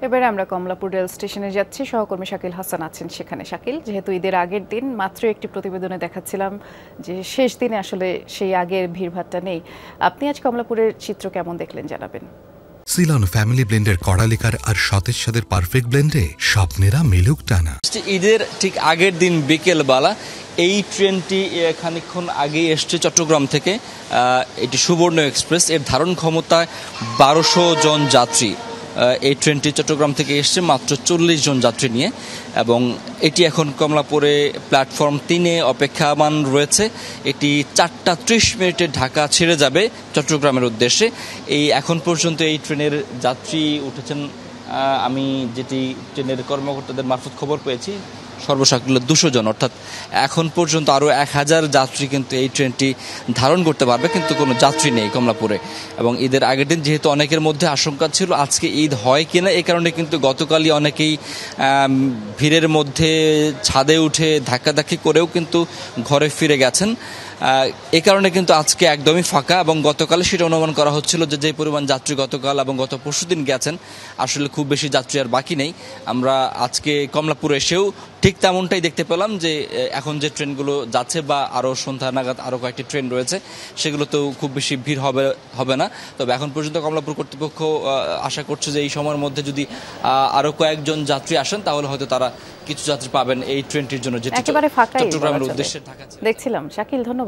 এবারে আমরা কমলাপুর রেল স্টেশনে যাচ্ছি, সহকর্মী শাকিল হাসান আছেন সেখানে। শাকিল, যেহেতু ঈদের আগের দিন, মাত্র একটি প্রতিবেদনে দেখাচ্ছিলাম যে শেষ দিনে আসলে সেই আগের ভিড়ভাট্টা নেই। আপনি আজ কমলাপুরের চিত্র কেমন দেখলেন জানাবেন। সিলন ফ্যামিলি ব্লেন্ডের কড়ালিকার আর সতেজ সাদের পারফেক্ট ব্লেন্ডে স্বপ্নেরা মিলুক টানা। ঈদের ঠিক আগের দিন বিকেলবেলা এই ট্রেনটি খানিকক্ষণ আগেই এসছে চট্টগ্রাম থেকে। এটি সুবর্ণ এক্সপ্রেস, এর ধারণ ক্ষমতা 1200 জন যাত্রী। এই ট্রেনটি চট্টগ্রাম থেকে এসছে মাত্র 40 জন যাত্রী নিয়ে, এবং এটি এখন কমলাপুরে প্ল্যাটফর্ম 3-এ অপেক্ষামান রয়েছে। এটি 4:30 ঢাকা ছেড়ে যাবে চট্টগ্রামের উদ্দেশ্যে। এখন পর্যন্ত এই ট্রেনের যাত্রী উঠেছেন, আমি যেটি ট্রেনের কর্মকর্তাদের মারফত খবর পেয়েছি, সর্বসাকুল্যে 200 জন, অর্থাৎ এখন পর্যন্ত আরও 1000 যাত্রী কিন্তু এই ট্রেনটি ধারণ করতে পারবে, কিন্তু কোনো যাত্রী নেই কমলাপুরে। এবং ঈদের আগের দিন যেহেতু অনেকের মধ্যে আশঙ্কা ছিল আজকে ঈদ হয় কিনা, এই কারণে কিন্তু গতকালই অনেকেই ভিড়ের মধ্যে ছাদে উঠে ধাক্কাধাক্কি করেও কিন্তু ঘরে ফিরে গেছেন। এ কারণে কিন্তু আজকে একদমই ফাঁকা, এবং গতকালে সেটা অনুমান করা হচ্ছিল যে পরিমাণ যাত্রী গতকাল এবং গত পরশুদিন গেছেন, আসলে খুব বেশি যাত্রী আর বাকি নেই। আমরা আজকে কমলাপুরে এসেও ঠিক তেমনটাই দেখতে পেলাম যে এখন যে ট্রেনগুলো যাচ্ছে বা আরও সন্ধ্যা নাগাদ আরও কয়েকটি ট্রেন রয়েছে, সেগুলোতেও খুব বেশি ভিড় হবে না। তবে এখন পর্যন্ত কমলাপুর কর্তৃপক্ষ আশা করছে যে এই সময়ের মধ্যে যদি আরও কয়েকজন যাত্রী আসেন তাহলে হয়তো তারা কিছু যাত্রী পাবেন এই ট্রেনটির জন্য, যেটি চট্টগ্রামের উদ্দেশ্যে ঢাকা। দেখছিলাম শাকিল, ধন্যবাদ।